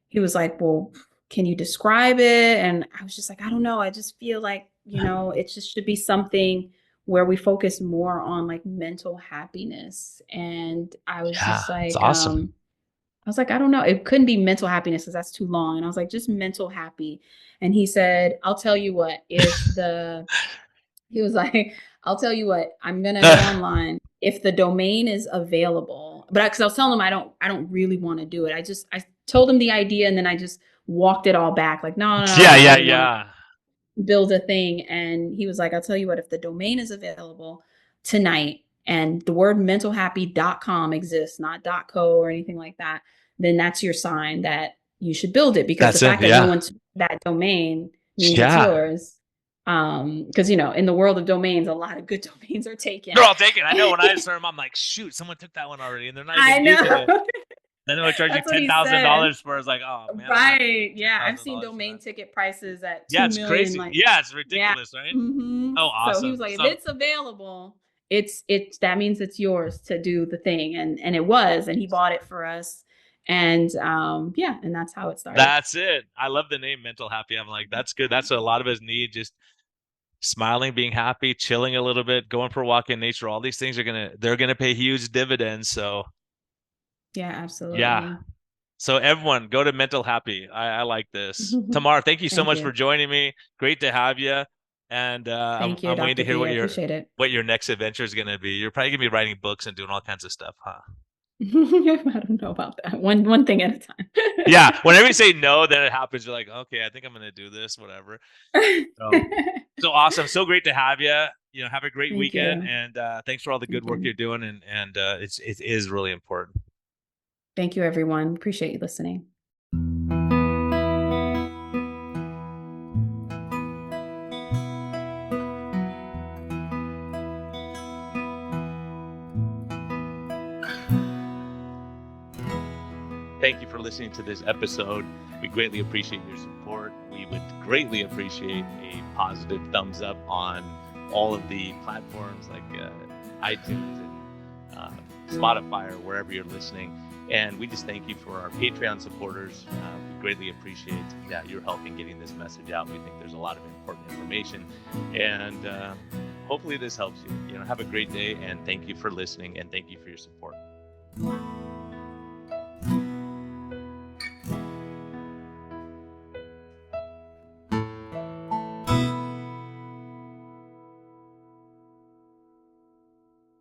he was like, well, can you describe it? And I was just like, I don't know. I just feel like, it just should be something where we focus more on like mental happiness. And I was Yeah, just it's like, awesome. I was like, I don't know. It couldn't be mental happiness because that's too long. And I was like, just mental happy. And he said, I'll tell you what, he was like, I'll tell you what, I'm gonna go online if the domain is available. But because I was telling him I don't really want to do it. I told him the idea and then I just walked it all back. Like, no, no, no, I Yeah, don't yeah, really want to yeah. build a thing. And he was like, I'll tell you what, if the domain is available tonight and the word mentalhappy.com exists, not .co or anything like that, then that's your sign that you should build it, because the That's it. fact that no Yeah, one's that domain means it's yeah. yours. Because in the world of domains, a lot of good domains are taken. They're all taken. I know when I started, I'm like, shoot, someone took that one already, and they're not I even using know. it. Then they'll charge you That's what ten he thousand said. dollars for. It's like, oh man, I'm not paying Right. ten Yeah. I've thousand seen dollars for domain that. ticket prices at Yeah, 2 it's million. crazy. Like, Yeah, it's yeah. ridiculous, right? Oh, So he was awesome. like, if So it's available, it's that means it's yours to do the thing. And it was, and he bought it for us. And yeah, and that's how it started. that's it. I love the name Mental Happy. I'm like, that's good. That's what a lot of us need. Just smiling, being happy, chilling a little bit, going for a walk in nature. All these things they're gonna pay huge dividends. So Yeah, yeah. absolutely. So everyone, go to Mental Happy. I like this. Tamar, thank you so Thank much for you. joining me. Great to have you. And Thank you, I'm waiting to Dr. hear B. I appreciate it. what your next adventure is going to be. You're probably going to be writing books and doing all kinds of stuff, huh? I don't know about that. One thing at a Yeah. time. Whenever you say no, then it happens. You're like, okay, I think I'm going to do this, whatever. So, so awesome. So great to have you. Have a great Thank weekend, you. and thanks for all the good Thank work you. you're doing. And it is really important. Thank you, everyone. Appreciate you listening. Thank you for listening to this episode. We greatly appreciate your support. We would greatly appreciate a positive thumbs up on all of the platforms like iTunes and Spotify or wherever you're listening. And we just thank you for our Patreon supporters. We greatly appreciate your help in getting this message out. We think there's a lot of important information. And hopefully this helps you. Have a great day, and thank you for listening, and thank you for your support.